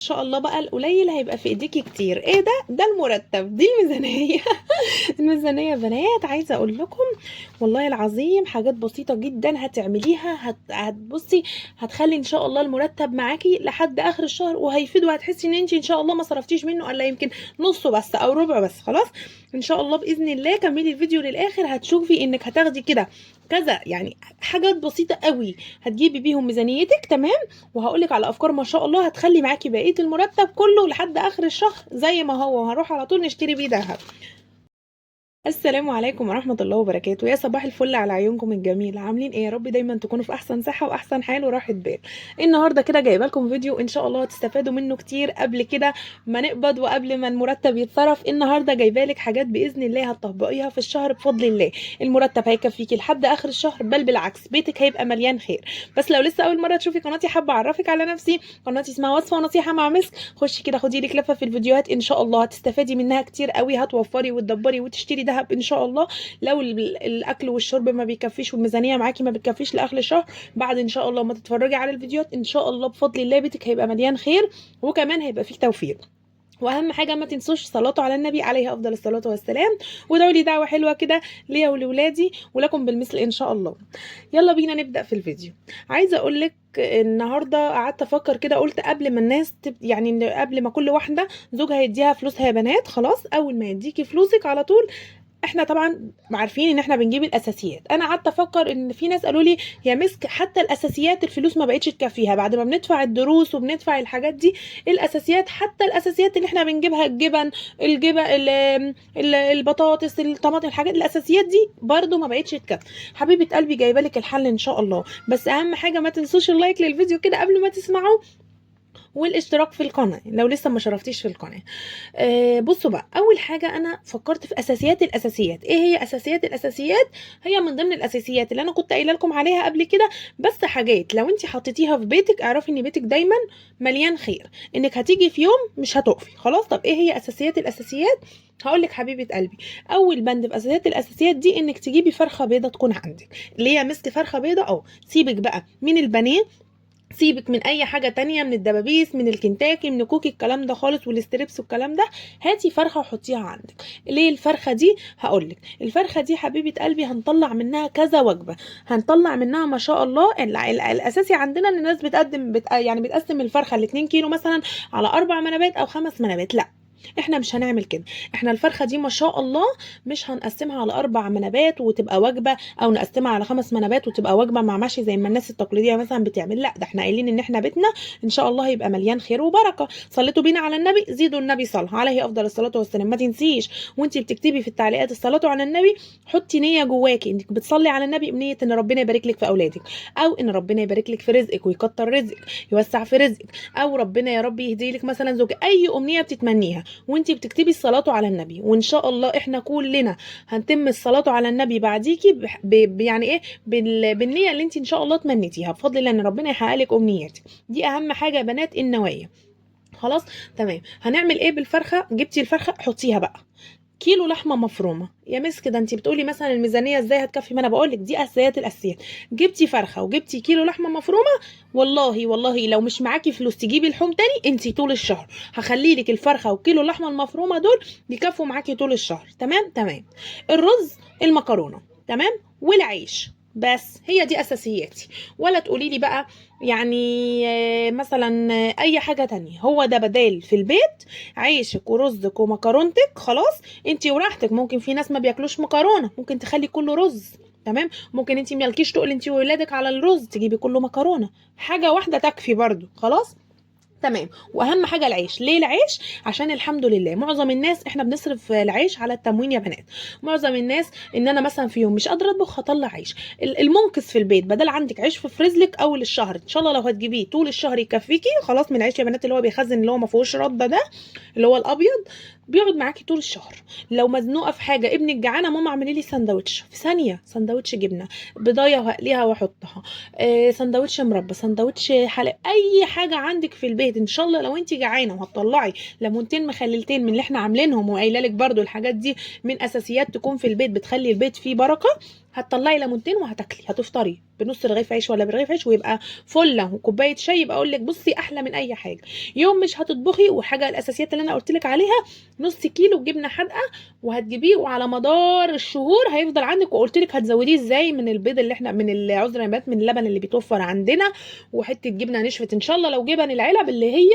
ان شاء الله بقى القليل هيبقى في ايديكي كتير. ايه ده المرتب، دي الميزانيه. الميزانيه يا بنات، عايزه اقول لكم والله العظيم حاجات بسيطه جدا هتعمليها هتبصي هتخلي ان شاء الله المرتب معاكي لحد اخر الشهر، وهيفيد، وهتحسي ان انت ان شاء الله ما صرفتيش منه الا يمكن نصه بس او ربع بس. خلاص ان شاء الله باذن الله كملي الفيديو للاخر هتشوفي انك هتاخدي كده كذا، يعني حاجات بسيطه قوي هتجيبي بيهم ميزانيتك. تمام. وهقولك على افكار ما شاء الله هتخلي معاكي بقيه المرتب كله لحد اخر الشهر زي ما هو، وهروح على طول نشتري بيه دهب. السلام عليكم ورحمة الله وبركاته. يا صباح الفل على عيونكم الجميلة، عاملين ايه؟ يا رب دايما تكونوا في احسن صحة واحسن حال وراحة بال. النهاردة كده جايبه لكم فيديو ان شاء الله هتستفادوا منه كتير قبل كده ما نقبض وقبل ما المرتب يتصرف. النهاردة جايبه لك حاجات باذن الله هتطبقيها في الشهر بفضل الله. المرتب هيكفيكي لحد اخر الشهر، بل بالعكس بيتك هيبقى مليان خير. بس لو لسه اول مرة تشوفي قناتي، حابة اعرفك على نفسي. قناتي اسمها وصفة ونصيحة مع مسك. خشي كده خدي لك لفة في الفيديوهات، ان شاء الله هتستفادي منها كتير قوي، هتوفري وتدبري وتشتري دهب ان شاء الله. لو الاكل والشرب ما بيكفيش والميزانيه معاكي ما بتكفيش لاخر الشهر، بعد ان شاء الله ما تتفرجي على الفيديوهات ان شاء الله بفضل الله بيتك هيبقى مليان خير، وكمان هيبقى فيه توفير. واهم حاجه ما تنسوش صلاه على النبي عليه افضل الصلاه والسلام، وادعوا لي دعوه حلوه كده ليا ولولادي ولكم بالمثل ان شاء الله. يلا بينا نبدا في الفيديو. عايزه اقول لك النهارده قعدت افكر كده، قلت قبل ما الناس يعني قبل ما كل واحده زوجها يديها فلوسها يا بنات، خلاص اول ما يديكي فلوسك على طول احنا طبعا عارفين ان احنا بنجيب الاساسيات. انا قعدت افكر ان في ناس قالوا لي يا مسك حتى الاساسيات الفلوس ما بقتش تكفيها بعد ما بندفع الدروس وبندفع الحاجات دي. الاساسيات حتى الاساسيات اللي احنا بنجيبها، البطاطس، الطماطم، الحاجات الاساسيات دي برضو ما بقتش تكفي. حبيبه قلبي جايبه لك الحل ان شاء الله، بس اهم حاجه ما تنسوش اللايك للفيديو كده قبل ما تسمعوه، والاشتراك في القناه لو لسه ما شرفتيش في القناه. بصوا بقى، اول حاجه انا فكرت في اساسيات الاساسيات. ايه هي اساسيات الاساسيات؟ هي من ضمن الاساسيات اللي انا كنت قايله لكم عليها قبل كده، بس حاجات لو انت حطيتيها في بيتك اعرفي ان بيتك دايما مليان خير، انك هتيجي في يوم مش هتقفي. خلاص طب ايه هي اساسيات الاساسيات؟ هقول لك حبيبه قلبي، اول بند في اساسيات الاساسيات دي انك تجيبي فرخه بيضه تكون عندك. اللي هي مسك فرخه بيضه، او سيبك بقى من البانيه، سيبك من اي حاجه تانية، من الدبابيس، من الكنتاكي، من كوكي، الكلام ده خالص، والستريبس والكلام ده. هاتي فرخه وحطيها عندك. ليه الفرخه دي؟ هقولك الفرخه دي حبيبه قلبي هنطلع منها كذا وجبه، هنطلع منها ما شاء الله. الاساسي عندنا ان الناس يعني بتقسم الفرخه ل 2 كيلو مثلا على 4 منابات او 5 منابات. لا احنا مش هنعمل كده. احنا الفرخه دي ما شاء الله مش هنقسمها على 4 منابات وتبقى وجبه، او نقسمها على 5 منابات وتبقى وجبه مع محشي زي ما الناس التقليديه مثلا بتعمل. لا ده احنا قايلين ان احنا بيتنا ان شاء الله هيبقى مليان خير وبركه. صليتوا بينا على النبي، زيدوا النبي صلاه عليه افضل الصلاه والسلام. ما تنسيش وانت بتكتبي في التعليقات الصلاه على النبي، حطي نيه جواكي انك بتصلي على النبي بنيه ان ربنا يبارك لك في اولادك، او ان ربنا يبارك لك في رزقك ويكتر رزقك، يوسع في رزقك، او ربنا يا رب يهدي لك مثلا زوج، اي امنيه بتتمنيها وانتي بتكتبي الصلاة على النبي. وان شاء الله احنا كلنا هنتم الصلاة على النبي بعديكي يعني ايه بالنية اللي انتي ان شاء الله تمنيتيها بفضل الله ان ربنا يحقق لك امنياتك. دي اهم حاجة يا بنات، النوايا. خلاص تمام. هنعمل ايه بالفرخة؟ جبتي الفرخة حطيها بقى كيلو لحمه مفرومه. يا مس كده انت بتقولي مثلا الميزانيه ازاي هتكفي؟ ما انا بقول لك دي اساسيات الاساسيات. جبتي فرخه وجبتي كيلو لحمه مفرومه، والله لو مش معاكي فلوس تجيبي لحوم تاني انت طول الشهر هخلي لك الفرخه وكيلو اللحمه المفرومه دول يكفوا معاكي طول الشهر. تمام. الرز، المكرونه، تمام، والعيش. بس هي دي اساسياتي. ولا تقولي لي بقى يعني مثلا اي حاجه تانية، هو ده بدال في البيت، عيشك ورزك ومكرونتك. خلاص انتي وراحتك. ممكن في ناس ما بياكلوش مكرونه، ممكن تخلي كله رز. تمام. ممكن انتي مالكيش تقول انتي وولادك على الرز، تجيبي كله مكرونه، حاجه واحده تكفي برضو. خلاص تمام. واهم حاجه العيش. ليه العيش؟ عشان الحمد لله معظم الناس احنا بنصرف العيش على التموين يا بنات. معظم الناس ان انا مثلا في يوم مش قادره اطبخ هطلع عيش. المنقذ في البيت بدل عندك عيش في فريزلك اول الشهر ان شاء الله لو هتجيبيه طول الشهر يكفيكي. خلاص من العيش يا بنات اللي هو بيخزن، اللي هو ما فيهوش رده ده، اللي هو الابيض، بيقعد معاكي طول الشهر. لو مزنوقه في حاجه، ابنك جعانه، ماما اعملي لي سندوتش في ثانيه، سندوتش جبنه بضايه وهقليها واحطها، سندوتش مربى، سندوتش حلقة، اي حاجه عندك في البيت ان شاء الله. لو انت جعانه وهتطلعي ليمونتين مخللتين من اللي احنا عاملينهم، وقايله لك برده الحاجات دي من اساسيات تكون في البيت بتخلي البيت فيه بركه. هتطلعي ليمونتين وهتاكلي، هتفطري بنص رغيف عيش ولا برغيف عيش ويبقى فله وكوبايه شاي، يبقى اقول لك بصي احلى من اي حاجه. يوم مش هتطبخي، وحاجه الاساسيات اللي انا قلت لك عليها، نص كيلو جبنه حادقه وهتجيبيه، وعلى مدار الشهور هيفضل عندك. وقلت لك هتزوديه ازاي، من البيض اللي احنا من العذر نبات، من اللبن اللي بيتوفر عندنا، وحته جبنه نشفت ان شاء الله، لو جبن العلب اللي هي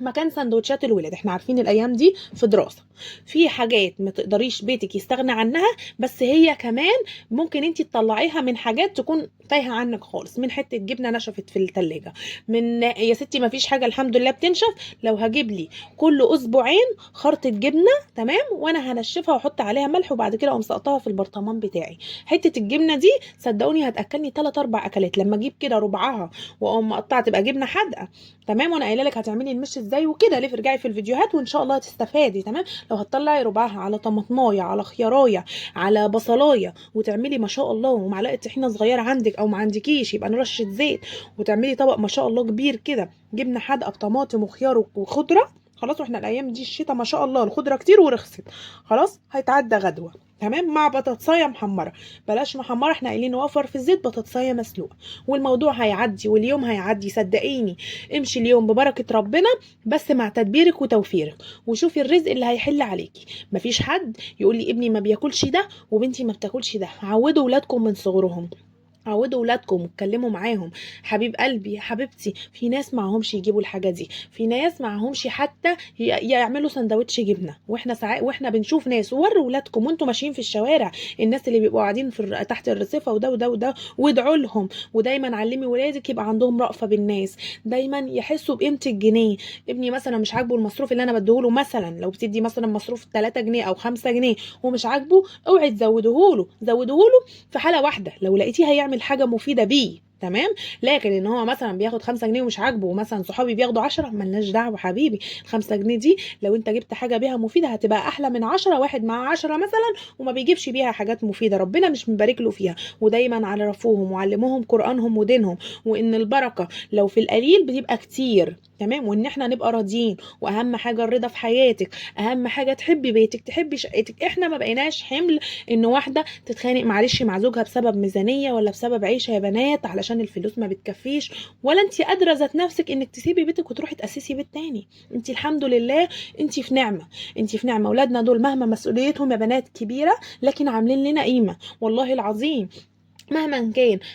مكان سندوتشات الولاد. احنا عارفين الايام دي في دراسه في حاجات ما تقدريش بيتك يستغنى عنها، بس هي كمان ممكن انت تطلعيها من حاجات تكون تايهه عنك خالص، من حته جبنه نشفت في التلاجة، من يا ستي ما فيش حاجه الحمد لله بتنشف، لو هجيب لي كل اسبوعين خرطه جبنه تمام، وانا هنشفها واحط عليها ملح، وبعد كده اقوم سقطها في البرطمان بتاعي. حته الجبنه دي صدقوني هتاكلني 3 4 اكلات، لما اجيب كده ربعها واقوم مقطعه تبقى جبنه حادقه تمام. وانا قايله لك هتعملي المش ازاي وكده ليه، ارجعي في الفيديوهات وان شاء الله هتستفادي تمام. لو هتطلعي ربعها على طماطمايه على خيارايه على بصلايه، وتعملي ما شاء الله ومعلقه طحينه صغيره عندك، او ما عندكيش يبقى رشه زيت، وتعملي طبق ما شاء الله كبير كده جبنه حادقه بطماطم وخيار وخضره، خلاص. واحنا الايام دي الشتاء ما شاء الله الخضره كتير ورخصت، خلاص هيتعدى غدوه تمام. مع بطاطسايه محمره، بلاش محمره، احنا قايلين نوفر في الزيت، بطاطسايه مسلوقه، والموضوع هيعدي واليوم هيعدي صدقيني. امشي اليوم ببركه ربنا، بس مع تدبيرك وتوفيرك، وشوفي الرزق اللي هيحل عليكي. مفيش حد يقول لي ابني ما بياكلش ده وبنتي ما بتاكلش ده. عودوا ولادكم من صغرهم، عودوا ولادكم واتكلموا معاهم. حبيب قلبي يا حبيبتي، في ناس معهمش يجيبوا الحاجه دي، في ناس معهمش حتى يعملوا سندوتش جبنه، واحنا ساعات واحنا بنشوف ناس. وروا ولادكم وانتوا ماشيين في الشوارع الناس اللي بيبقوا قاعدين في تحت الرصيفه وده وده وده، وادعوا لهم. ودايما علمي ولادك يبقى عندهم رأفه بالناس، دايما يحسوا بقيمه الجنيه. ابني مثلا مش عاجبه المصروف اللي انا بديهوله، مثلا لو بتدي مثلا مصروف 3 جنيه او 5 جنيه ومش عاجبه، اوعي تزودهوله، زودهوله في حاله واحده لو لقيتيه هيعمل حاجه مفيده بيه تمام. لكن ان هو مثلا بياخد 5 جنيه ومش عاجبه، ومثلا صحابي بياخدوا 10، ملناش دعوه حبيبي. ال5 جنيه دي لو انت جبت حاجه بيها مفيده هتبقى احلى من 10 واحد مع 10 مثلا وما بيجيبش بيها حاجات مفيده، ربنا مش مبارك له فيها. ودايما عرفوهم وعلموهم قرانهم ودينهم، وان البركه لو في القليل بتبقى كتير تمام، وان احنا نبقى راضيين. واهم حاجه الرضا في حياتك، اهم حاجه تحبي بيتك تحبي شقتك. احنا ما بقيناش حمل ان واحده تتخانق معلش مع زوجها بسبب ميزانيه ولا بسبب عيشه يا بنات علشان الفلوس ما بتكفيش، ولا انت قادره ذات نفسك انك تسيبي بيتك وتروحي تاسسي بيت تاني. انت الحمد لله انت في نعمه، انت في نعمه. اولادنا دول مهما مسؤوليتهم يا بنات كبيره، لكن عاملين لنا قيمه والله العظيم.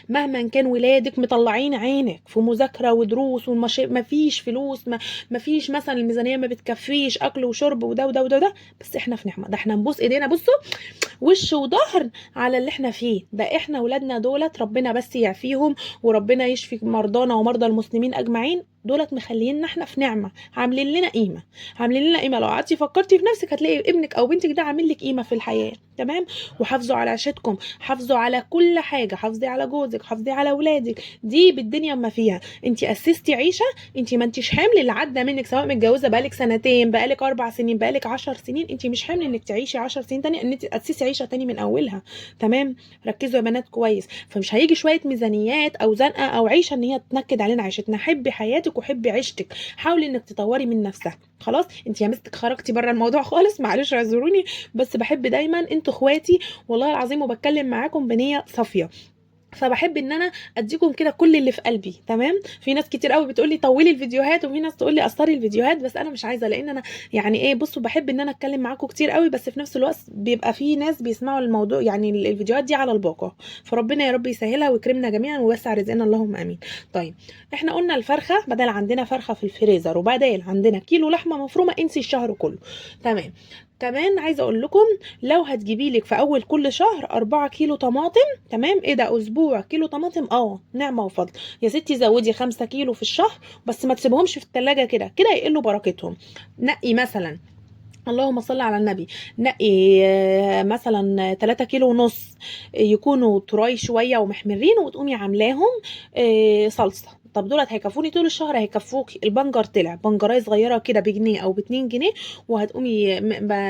مهما كان ولادك مطلعين عينك في مذاكره ودروس ما فيش فلوس، ما فيش مثلا الميزانيه ما بتكفيش اكل وشرب وده وده وده وده، بس احنا في نعمه. ده احنا نبوس ايدينا بصوا وش وظهر على اللي احنا فيه ده. احنا ولادنا دولت ربنا بس يعفيهم، وربنا يشفي مرضانا ومرضى المسلمين اجمعين. دولت مخلينا احنا في نعمه، عاملين لنا قيمه، عاملين لنا قيمه. لو قعدتي فكرتي في نفسك هتلاقي ابنك او بنتك ده عامل لك قيمه في الحياه تمام. وحافظوا على عيشتكم، حافظوا على كل حاجه، حافظي على جوزك، حافظي على اولادك. دي بالدنيا ما فيها. انت اسستي عيشه، انت ما انتش حمل اللي عدى منك، سواء متجوزه بقالك سنتين بقالك 4 سنين بقالك 10 سنين، انت مش حمل انك تعيشي 10 سنين تاني، ان انت تاسسي عيشه تاني من اولها تمام. ركزوا يا بنات كويس. فمش هيجي شويه ميزانيات او زنقه او عيشه ان هي تنكد علينا عيشتنا. حبي حياتك وحبي عيشتك، حاولي انك تطوري من نفسها. خلاص انت يا مستك خرجتي بره الموضوع خالص، معلش اعذروني، بس بحب دايما انتوا اخواتي والله العظيم، وبتكلم معاكم بنيه صافيه. فبحب ان انا اديكم كده كل اللي في قلبي تمام. في ناس كتير قوي بتقول لي طولي الفيديوهات، وفي ناس تقول لي قصري الفيديوهات، بس انا مش عايزه، لان انا يعني ايه بصوا بحب ان انا اتكلم معاكم كتير قوي، بس في نفس الوقت بيبقى في ناس بيسمعوا الموضوع يعني الفيديوهات دي على الباقه. فربنا يا رب يسهلها ويكرمنا جميعا ويوسع رزقنا اللهم امين. طيب احنا قلنا الفرخه، بدل عندنا فرخه في الفريزر وبدل عندنا كيلو لحمه مفرومه، انسي الشهر كله تمام. كمان عايزه اقول لكم لو هتجيبي لك في اول كل شهر 4 كيلو طماطم تمام. ايه ده اسبوع كيلو طماطم؟ نعمه وفضل يا ستي. زودي 5 كيلو في الشهر، بس ما تسيبهمش في التلاجة كده كده يقلوا بركتهم. نقي مثلا، اللهم صل على النبي، نقي مثلا 3 كيلو ونص يكونوا طراي شويه ومحمرين، وتقومي عاملاهم صلصه. طب دولت هيكفوني طول الشهر؟ هيكفوكي. البنجر طلع بنجرايه صغيره كده بجنيه او ب2 جنيه، وهتقومي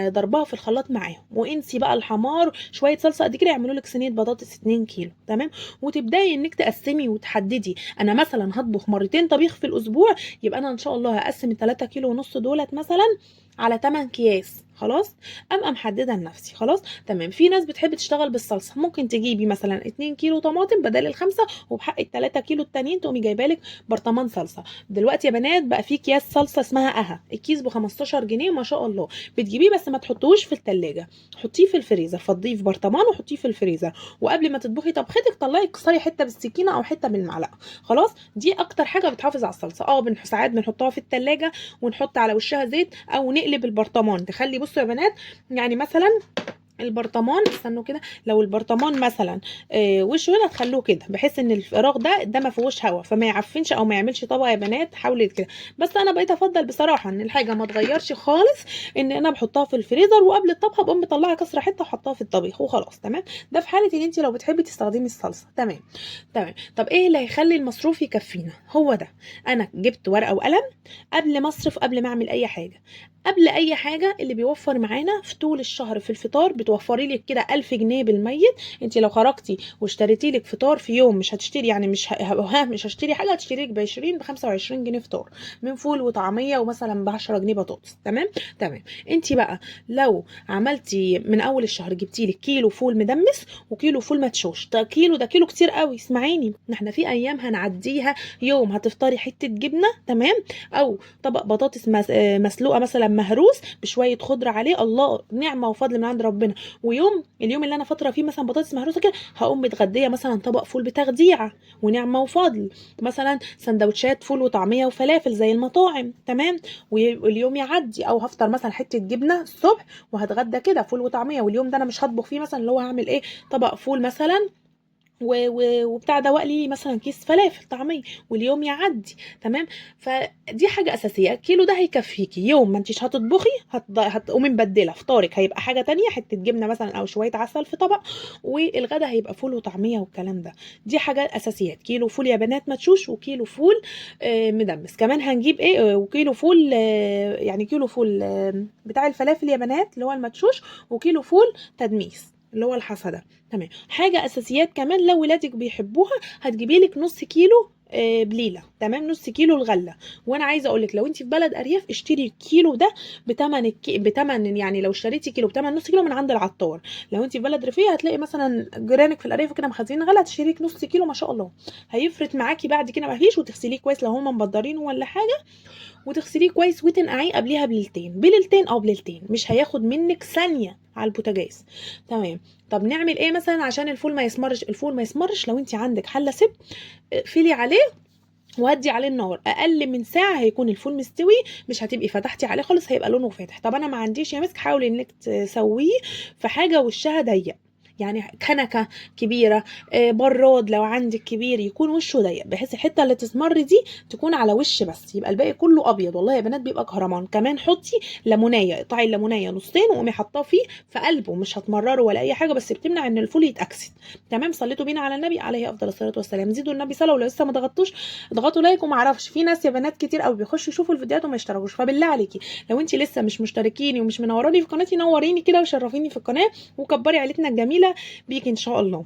ضربها في الخلاط معاهم، وانسي بقى الحمار. شويه صلصه قد كده يعملوا لك صينيه بطاطس 2 كيلو تمام. وتبداي انك تقسمي وتحددي، انا مثلا هطبخ مرتين طبيخ في الاسبوع، يبقى انا ان شاء الله هقسم ال3 كيلو ونص دولت مثلا على 8 اكياس خلاص، ابقى محدده لنفسي. خلاص تمام. في ناس بتحب تشتغل بالصلصه، ممكن تجيبي مثلا 2 كيلو طماطم بدل الخمسه، وبحق ال3 كيلو التانيين تقومي جايبه لك برطمان صلصه. دلوقتي يا بنات بقى في اكياس صلصه اسمها الكيس ب 15 جنيه ما شاء الله، بتجيبيه بس ما تحطوش في التلاجة، حطيه في الفريزر، فضيه في برطمان وحطيه في الفريزر، وقبل ما تطبخي طبختك طلعي كسري حته بالسكينه او حته بالمعلقه. خلاص دي اكتر حاجه بتحافظ على الصلصه. ساعات بنحطها في التلاجة ونحط على وشها زيت او نقلب البرطمان. تخلي بصوا يا بنات، يعني مثلا البرطمان، استنوا كده، لو البرطمان مثلا وشه هنا تخلوه كده بحيث ان الفراغ ده ما فيهوش هواء، فما يعفنش او ما يعملش طبقه يا بنات. حاولي كده. بس انا بقيت افضل بصراحه ان الحاجه ما تغيرش خالص، ان انا بحطها في الفريزر وقبل الطبخ بقوم مطلعه كسره حته وحطها في الطبيخ وخلاص. تمام. ده في حاله ان انت لو بتحبي تستخدمي الصلصه. تمام. تمام. طب ايه اللي هيخلي المصروف يكفينا؟ هو ده، انا جبت ورقه وقلم قبل ما اصرف، قبل ما اعمل اي حاجه، قبل اي حاجه اللي بيوفر معانا في طول الشهر في الفطار. بتوفري لك كده 1000 جنيه بالميت. انت لو خرجتي واشتريتي لك فطار في يوم، مش هتشتري يعني مش هشتري حاجه، هتشتري لك ب 20 ب 25 جنيه فطار، من فول وطعميه ومثلا ب 10 جنيه بطاطس. تمام. تمام. انت بقى لو عملتي من اول الشهر جبتي لك كيلو فول مدمس وكيلو فول مدشوش، ده كيلو كتير قوي. اسمعيني، احنا في ايام هنعديها يوم هتفطري حته جبنه، تمام، او طبق بطاطس مسلوقه مثلا مهروس بشويه خضره عليه، الله نعمه وفضل من عند ربنا. اليوم اللي انا فاطره فيه مثلا بطاطس مهروسه كده، هقوم متغديه مثلا طبق فول بتخديعه ونعمه وفضل، مثلا سندوتشات فول وطعميه وفلافل زي المطاعم. تمام. واليوم يعدي، او هفطر مثلا حته جبنه الصبح وهتغدى كده فول وطعميه، واليوم ده انا مش هطبخ فيه مثلا، اللي هو هعمل ايه، طبق فول مثلا وبتاع ده، واقلي مثلا كيس فلافل طعميه، واليوم يعدي. تمام. فدي حاجه اساسيه، الكيلو ده هيكفيكي يوم ما انتيش هتطبخي، هتقومي مبدله فطارك هيبقى حاجه تانية، حته جبنه مثلا او شويه عسل في طبق، والغدا هيبقى فول وطعميه والكلام ده. دي حاجه اساسيات، كيلو فول يا بنات مدشوش، وكيلو فول مدمس. كمان هنجيب ايه، وكيلو فول يعني كيلو فول بتاع الفلافل يا بنات اللي هو المدشوش، وكيلو فول تدميس اللي هو الحصى. تمام. حاجه اساسيات كمان لو ولادك بيحبوها، هتجيبي لك نص كيلو بليله. تمام. نص كيلو الغله. وانا عايزه اقول لك، لو انت في بلد ارياف اشتري الكيلو ده بتمن يعني لو اشتريتي كيلو بتمن نص كيلو من عند العطار. لو انت في بلد ريفيه هتلاقي مثلا جيرانك في الارياف كده مخزنين غله، تشتري لك نص كيلو ما شاء الله، هيفرط معاكي بعد كده ما فيش. وتغسليه كويس لو هم مبدرينه ولا حاجه، وتغسليه كويس وتنقعيه قبليها بليلتين، مش هياخد منك ثانيه على البوتاجاز. تمام. طب نعمل ايه مثلا عشان الفول ما يسمرش؟ لو انت عندك حله سب، اقفلي عليه وهدي عليه النار، اقل من ساعه هيكون الفول مستوي، مش هتبقي فتحتي عليه خالص، هيبقى لونه فاتح. طب انا ما عنديش يا مسك، حاولي انك تسويه في حاجه وشها ضيق، يعني كنكه كبيره، براد لو عندك كبير يكون وشه ضيق، بحيث الحته اللي تسمر دي تكون على وش بس، يبقى الباقي كله ابيض. والله يا بنات بيبقى كهرمان. كمان حطي ليمونيه، اقطعي الليمونيه نصين وقومي حطاه فيه في قلبه، مش هتمرره ولا اي حاجه، بس بتمنع ان الفول يتاكسد. تمام. صليتوا بينا على النبي عليه افضل الصلاه والسلام. زيدوا النبي صلاه، ولو لسه ما ضغطتوش اضغطوا لايك. وما اعرفش، في ناس يا بنات كتير قوي بيخشوا يشوفوا الفيديوهات وما يشتركوش، فبالله عليكي لو انت لسه مش مشتركيني ومش منوراني في قناتي، نوريني كده وشرفيني في القناه وكبري عيلتنا الجميله بيك ان شاء الله.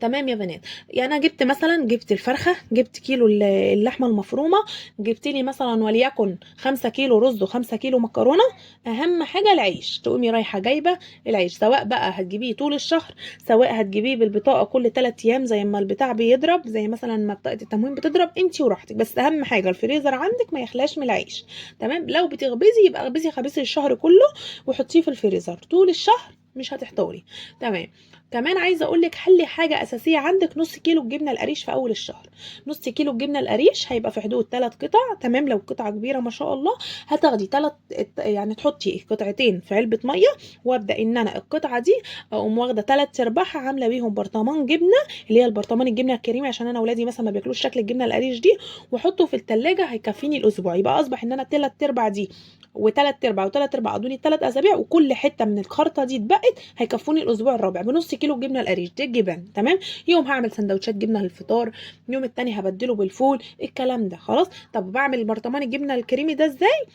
تمام يا بنات. يعني انا جبت الفرخه، جبت كيلو اللحمه المفرومه، جبت لي مثلا وليكن 5 كيلو رز و5 كيلو مكرونه. اهم حاجه العيش، تقومي رايحه جايبه العيش، سواء بقى هتجيبيه طول الشهر، سواء هتجيبيه بالبطاقه كل 3 ايام زي ما البتاع بيضرب، زي مثلا ما بطاقه التموين بتضرب، انتي وراحتك. بس اهم حاجه الفريزر عندك ما يخلاش من العيش. تمام. لو بتخبزي يبقى خبزي الشهر كله وحطيه في الفريزر طول الشهر، مش هتحتاري. تمام. كمان عايزه اقول لك، خلي حاجه اساسيه عندك، نص كيلو الجبنه القريش في اول الشهر. نص كيلو الجبنه القريش هيبقى في حدود 3 قطع. تمام. لو قطعه كبيره ما شاء الله هتاخدي 3، يعني تحطي قطعتين في علبه ميه، وابدا ان انا القطعه دي اقوم واخده 3 ارباعها عامله بيهم برطمان جبنه، اللي هي البرطمان الجبنه الكريمه، عشان انا اولادي مثلا ما بياكلوش شكل الجبنه القريش دي، واحطه في التلاجة هيكفيني الاسبوع. يبقى اصبح ان انا 3 ارباع دي و3 ارباع ادوني 3 اسابيع، وكل حته من الخرطه دي اتبقت هيكفوني الاسبوع الرابع بنص كيلو جبنه القريش دي الجبن. تمام. يوم هعمل سندوتشات جبنه للفطار، يوم التاني هبدله بالفول، الكلام ده خلاص. طب بعمل برطمان الجبنه الكريمي ده ازاي؟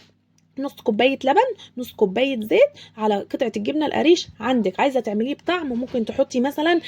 نص كوبايه لبن، نص كوبايه زيت، على قطعه الجبنه القريش عندك. عايزه تعمليه بطعم ممكن تحطي مثلا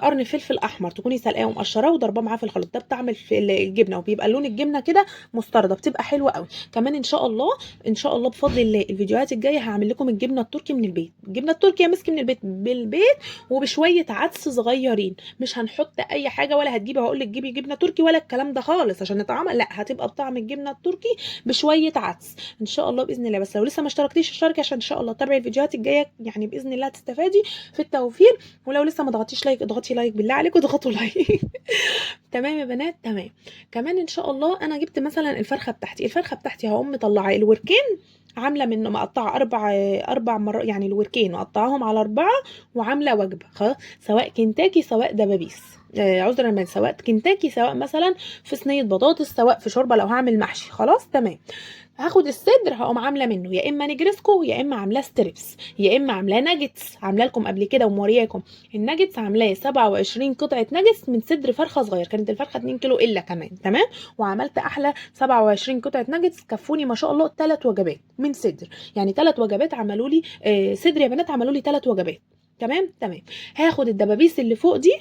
قرن فلفل احمر تكوني سلقاه ومقشراه وضرباه معاه في الخليط، ده بطعم الجبنه، وبيبقى لون الجبنه كده مستردة، بتبقى حلوه قوي. كمان ان شاء الله ان شاء الله بفضل الله الفيديوهات الجايه هعمل لكم الجبنه التركي من البيت. الجبنه التركي يا مسكي من البيت بالبيت، وبشويه عدس صغيرين، مش هنحط اي حاجه، ولا هتجيبي هقول لك جيبي جبنه تركي ولا الكلام ده خالص عشان نطعمها، لا هتبقى بطعم الجبنه التركي بشويه عدس ان شاء الله باذن الله. بس لو لسه ما اشتركتيش اشتركي عشان ان شاء الله تابعي الفيديوهات الجايه، يعني باذن الله تستفادي في التوفير. ولو لسه ما ضغطتيش لايك اضغطي لايك بالله عليكم، اضغطوا لايك. تمام يا بنات تمام. كمان ان شاء الله انا جبت مثلا الفرخه بتاعتي هقوم مطلعه الوركين، عامله منه مقطعه اربع مرات، يعني الوركين مقطعاهم على 4 وعامله وجبه خلاص، سواء كنتاكي سواء دبابيس، عذرا من سواء كنتاكي سواء مثلا في صينيه بطاطس سواء في شوربه لو هعمل محشي خلاص تمام. هاخد الصدر هقوم عامله منه يا اما نجرسكو يا اما عاملاه ستريبس يا اما عاملاه ناجتس، عامله لكم قبل كده ومورياكم الناجتس، عاملاه 27 قطعه ناجتس من صدر فرخه صغير، كانت الفرخه 2 كيلو الا كمان تمام، وعملت احلى 27 قطعه ناجتس كفوني ما شاء الله 3 وجبات من صدر، يعني 3 وجبات عملوا لي صدر يا بنات عملوا لي 3 وجبات تمام تمام. هاخد الدبابيس اللي فوق دي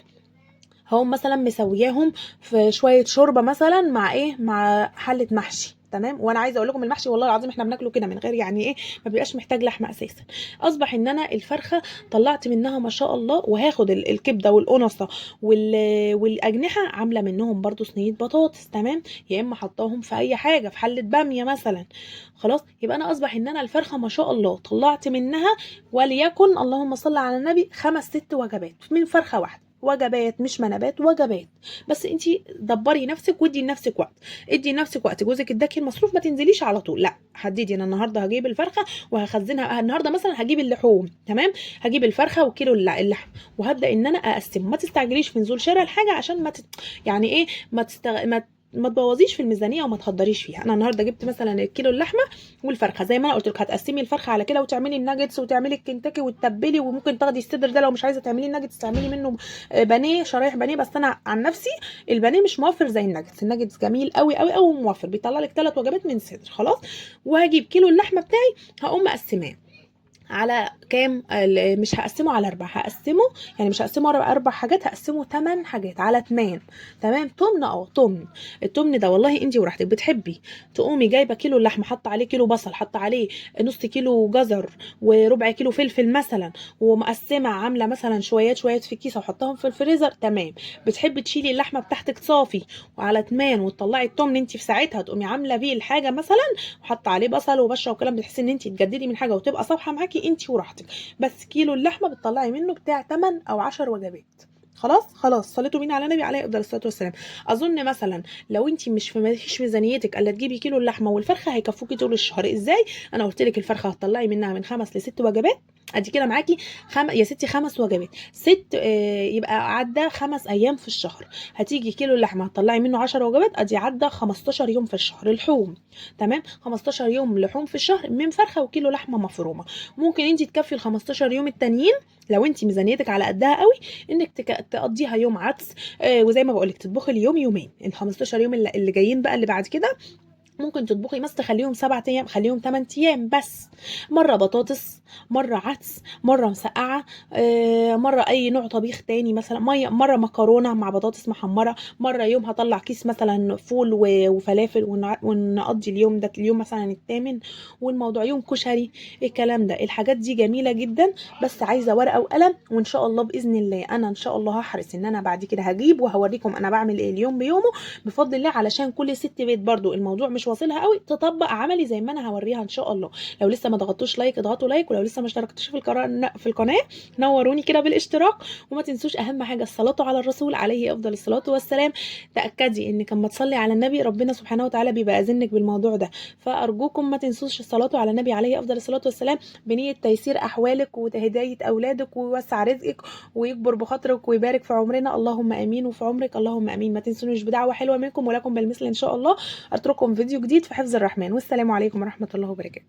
هقوم مثلا مسوياهم في شويه شوربه مثلا مع ايه، مع حله محشي تمام. وانا عايزه اقول لكم المحشي والله العظيم احنا بناكله كده من غير يعني ايه، ما بيبقاش محتاج لحمه اساسا. اصبح ان انا الفرخه طلعت منها ما شاء الله، وهاخد الكبده والقنصه والاجنحه عامله منهم برضو صينيه بطاطس تمام، يا اما حطاهم في اي حاجه في حله باميه مثلا خلاص. يبقى انا اصبح ان انا الفرخه ما شاء الله طلعت منها وليكن اللهم صل على النبي 5 6 وجبات من فرخه واحده، وجبات مش منابات وجبات. بس انتي دبري نفسك وادي لنفسك وقت، ادي لنفسك وقت، جوزك اداكي المصروف ما تنزليش على طول، لا حددي انا النهارده هجيب الفرخه وهخزنها، النهارده مثلا هجيب اللحوم تمام، هجيب الفرخه وكيلو اللحم وهبدا ان انا اقسم. ما تستعجليش في نزول شراء الحاجه عشان يعني ايه ما تبوظيش في الميزانيه وما تهدريش فيها. انا النهارده جبت مثلا الكيلو اللحمه والفرخه زي ما انا قلت لك، هتقسمي الفرخه على كده وتعملي الناجتس وتعملي الكنتاكي وتتبلي، وممكن تاخدي الصدر ده لو مش عايزه تعملي الناجتس تعملي منه بانيه شرايح بانيه. بس انا عن نفسي البانيه مش موفر زي الناجتس، الناجتس جميل قوي قوي قوي موفر، بيطلع لك 3 وجبات من صدر خلاص. وهجيب كيلو اللحمه بتاعي هقوم مقسماه على كام، مش هقسمه على 4، هقسمه يعني مش هقسمه 4 حاجات، هقسمه 8 حاجات على 8 تمام. تمن التمن ده والله انت وراحتك بتحبي تقومي جايبه كيلو اللحمه حاطه عليه كيلو بصل، حاطه عليه نص كيلو جزر وربع كيلو فلفل مثلا، ومقسمه عامله مثلا شويات شويات في كيسه وحطاهم في الفريزر تمام. بتحبي تشيلي اللحمه بتاعتك صافي وعلى 8 وتطلعي التمن، انت في ساعتها تقومي عامله بيه الحاجه مثلا وحاطه عليه بصل وبشره وكلام، بتحسي ان انت تجددي من حاجه وتبقى صافحه معاكي انت وراحتك. بس كيلو اللحمه بتطلعي منه بتاع 8 او 10 وجبات خلاص. صليتوا مين على النبي عليه افضل الصلاه والسلام. اظن مثلا لو انت مش في مفيش ميزانيتك الا تجيبي كيلو اللحمه والفرخه هيكفوكي طول الشهر. ازاي؟ انا قلت لك الفرخه هتطلعي منها من 5 ل6 وجبات، ادي كده معاكي يا ستي 5 وجبات، يبقى عدى 5 ايام في الشهر. هتيجي كيلو اللحمه هتطلعي منه 10 وجبات، ادي عدى 15 يوم في الشهر لحوم تمام. 15 يوم لحوم في الشهر من فرخه وكيلو لحمه مفرومه. ممكن انت تكفي ال 15 يوم التانيين لو انت ميزانيتك على قدها قوي انك تقضيها يوم عدس، وزي ما بقولك تطبخي اليوم يومين، ال 15 يوم اللي جايين بقى اللي بعد كده ممكن تطبخي بس تخليهم 7 ايام، خليهم 8 ايام بس، مره بطاطس مره عدس مره مسقعه، مره اي نوع طبيخ تاني مثلا، مره مكرونه مع بطاطس محمره، مره يوم هطلع كيس مثلا فول وفلافل ونقضي اليوم ده اليوم مثلا الثامن، والموضوع يوم كشري. الكلام ده الحاجات دي جميله جدا، بس عايزه ورقه وقلم، وان شاء الله باذن الله انا ان شاء الله هحرص ان انا بعد كده هجيب وهوريكم انا بعمل ايه اليوم بيومه بفضل الله، علشان كل ست بيت برضو الموضوع مش واصلها قوي تطبق عملي زي ما انا هوريها ان شاء الله. لو لسه ما ضغطتوش لايك اضغطوا لايك، ولو لسه ما اشتركتوش في القناه نوروني كده بالاشتراك، وما تنسوش اهم حاجه الصلاه على الرسول عليه افضل الصلاه والسلام. تاكدي انك لما تصلي على النبي ربنا سبحانه وتعالى بيبقى اذنك بالموضوع ده، فارجوكم ما تنسوش الصلاه على النبي عليه افضل الصلاه والسلام بنيه تيسير احوالك وهدايه اولادك ويوسع رزقك ويكبر بخاطرك ويبارك في عمرنا، اللهم امين، وفي عمرك اللهم امين. ما تنسونيش بدعوه حلوه منكم ولكم بالمثل ان شاء الله. اترككم فيديو جديد في حفظ الرحمن، والسلام عليكم ورحمه الله وبركاته.